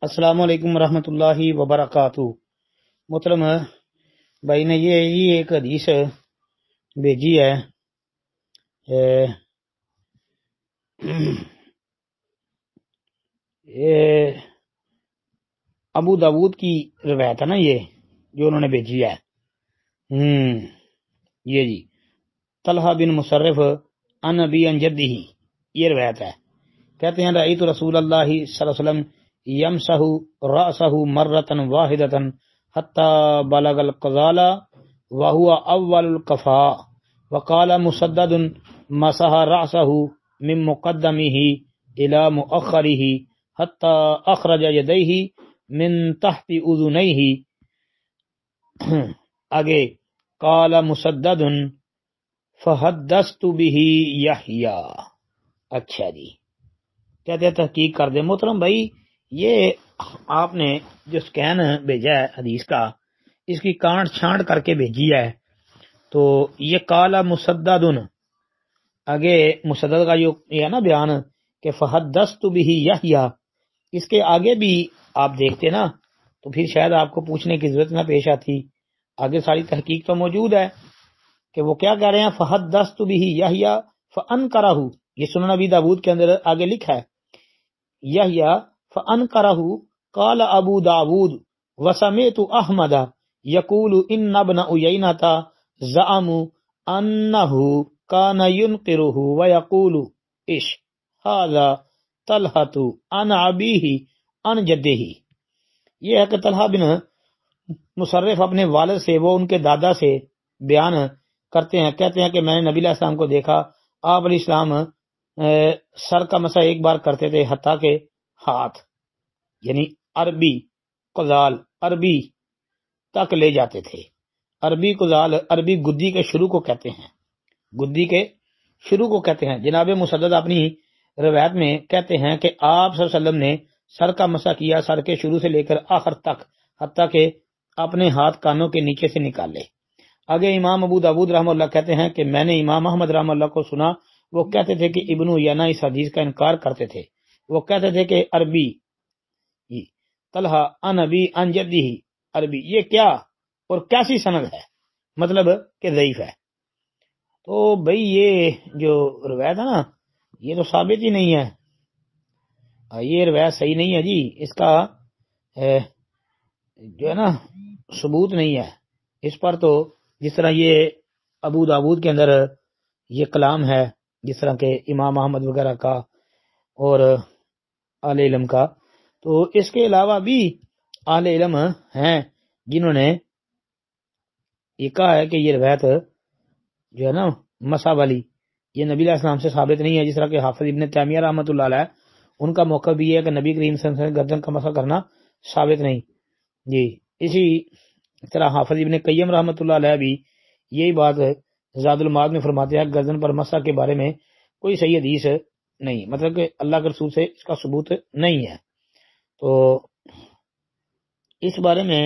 السلام علیکم ورحمۃ اللہ وبرکاتہ۔ محترم بھائی نے یہ ایک حدیث بھیجی ہے ابو داود کی روایت ہے نا، یہ جو انہوں نے بھیجی ہے یہ جی طلحہ بن مصرف عن ابی عن جدہ، یہ روایت ہے۔ کہتے ہیں رأیت رسول اللہ صلی اللہ علیہ وسلم یمسح رأسہ مرۃ واحدۃ حتی بلغ القذال وهو اول القفاء وقال مسدد مسح رأسہ من مقدمه الى مؤخره حتی اخرج یدیہ من تحت اذنیہ۔ آگے قال مسدد فحدثت به یحییٰ۔ اچھا جی، کہتے ہیں تحقیق کر دے۔ محترم بھائی، یہ آپ نے جو سکین بھیجا ہے حدیث کا، اس کی کانٹ چھانٹ کر کے بھیجی ہے، تو یہ قال مسدد، آگے مسدد کا جو یہ ہے نا بیان کہ فحدثت به یحییٰ، اس کے آگے بھی آپ دیکھتے نا تو پھر شاید آپ کو پوچھنے کی ضرورت نہ پیش آتی، آگے ساری تحقیق تو موجود ہے کہ وہ کیا کہہ رہے ہیں، فحدثت به یحییٰ فانکرہ، یہ سنن ابی داود کے اندر آگے لکھا ہے یحییٰ فانکرہ قال ابو داود وسمعت احمد یقول ان ابن عیینۃ زعم انہ کان ینکرہ ویقول اش ھذا طلحۃ عن ابیہ عن جدہ۔ یہ ہے کہ طلحہ بن مصرف اپنے والد سے، وہ ان کے دادا سے بیان کرتے ہیں، کہتے ہیں کہ میں نے نبی علیہ السلام کو دیکھا، آپ علیہ السلام سر کا مسح ایک بار کرتے تھے حتیٰ کہ ہاتھ یعنی عربی قذال عربی تک لے جاتے تھے۔ عربی قذال عربی گدی کے شروع کو کہتے ہیں، گدی کے شروع کو کہتے ہیں۔ جناب مسدد اپنی روایت میں کہتے ہیں کہ آپ صلی اللہ علیہ وسلم نے سر کا مسح کیا، سر کے شروع سے لے کر آخر تک، حتیٰ کہ اپنے ہاتھ کانوں کے نیچے سے نکالے۔ آگے امام ابو داود رحمہ اللہ کہتے ہیں کہ میں نے امام احمد رحمہ اللہ کو سنا، وہ کہتے تھے کہ ابن عیینہ اس حدیث کا انکار کرتے تھے، وہ کہتے تھے کہ عربی طلحہ عن ابی عن جدہ، عربی یہ کیا اور کیسی سند ہے، مطلب کہ ضعیف ہے۔ تو بھئی یہ جو روایت ہے نا، یہ تو ثابت ہی نہیں ہے، یہ روایت صحیح نہیں ہے جی، اس کا جو ہے نا ثبوت نہیں ہے اس پر۔ تو جس طرح یہ ابو داود کے اندر یہ کلام ہے، جس طرح کہ امام احمد وغیرہ کا اور اہل علم کا، تو اس کے علاوہ بھی اہل علم ہیں جنہوں نے یہ کہا ہے کہ یہ روایت جو ہے نا مسح والی، یہ نبی علیہ السلام سے ثابت نہیں ہے، جس طرح کہ حافظ ابن تیمیہ رحمۃ اللہ علیہ ان کا موقع بھی ہے کہ نبی کریم صلی اللہ علیہ وسلم گردن کا مسح کرنا ثابت نہیں جی۔ اسی طرح حافظ ابن قیم رحمۃ اللہ علیہ بھی یہی بات زاد المعاد میں فرماتے ہیں، گردن پر مسح کے بارے میں کوئی صحیح حدیث نہیں، مطلب کہ اللہ کے رسول سے اس کا ثبوت نہیں ہے، تو اس بارے میں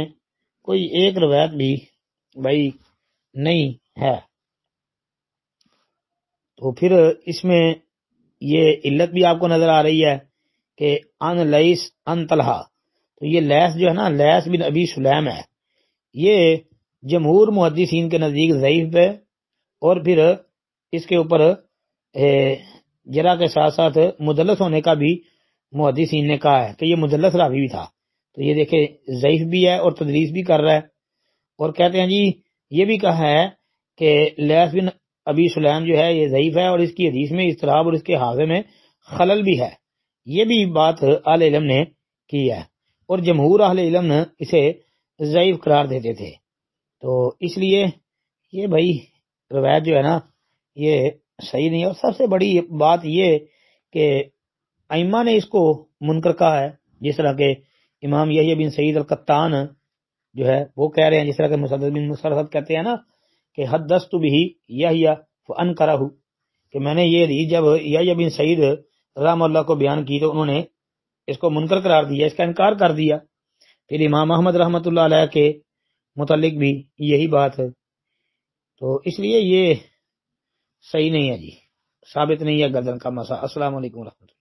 کوئی ایک روایت بھی بھائی نہیں ہے۔ تو پھر اس میں یہ علت بھی آپ کو نظر آ رہی ہے کہ ان لیس ان طلحہ، تو یہ لیس جو ہے نا، لیس بن ابی سلیم ہے، یہ جمہور محدثین کے نزدیک ضعیف ہے، اور پھر اس کے اوپر جرح کے ساتھ ساتھ مدلس ہونے کا بھی محدثین نے کہا ہے کہ یہ مدلس راوی بھی تھا، تو یہ دیکھیں ضعیف بھی ہے اور تدلیس بھی کر رہا ہے، اور کہتے ہیں جی یہ بھی کہا ہے کہ لیس بن ابی سلیم جو ہے یہ ضعیف ہے، اور اس کی حدیث میں اضطراب اور اس کے حافظے میں خلل بھی ہے، یہ بھی بات اہل علم نے کی ہے، اور جمہور اہل علم نے اسے ضعیف قرار دیتے تھے۔ تو اس لیے یہ بھائی روایت جو ہے نا یہ صحیح نہیں ہے، اور سب سے بڑی بات یہ کہ ائمہ نے اس کو منکر کہا ہے، جس طرح کہ امام یحییٰ بن سعید القطان جو ہے وہ کہہ رہے ہیں، جس طرح کہ مسدد بن مصرف کہتے ہیں نا کہ حدثت به یحییٰ فانکرہ، کہ میں نے یہ حدیث جب یحییٰ بن سعید رحمہ اللہ کو بیان کی تو انہوں نے اس کو منکر قرار دیا، اس کا انکار کر دیا۔ پھر امام احمد رحمۃ اللہ علیہ کے متعلق بھی یہی بات ہے، تو اس لیے یہ صحیح نہیں ہے جی، ثابت نہیں ہے گردن کا مسح۔ السلام علیکم ورحمۃ اللہ۔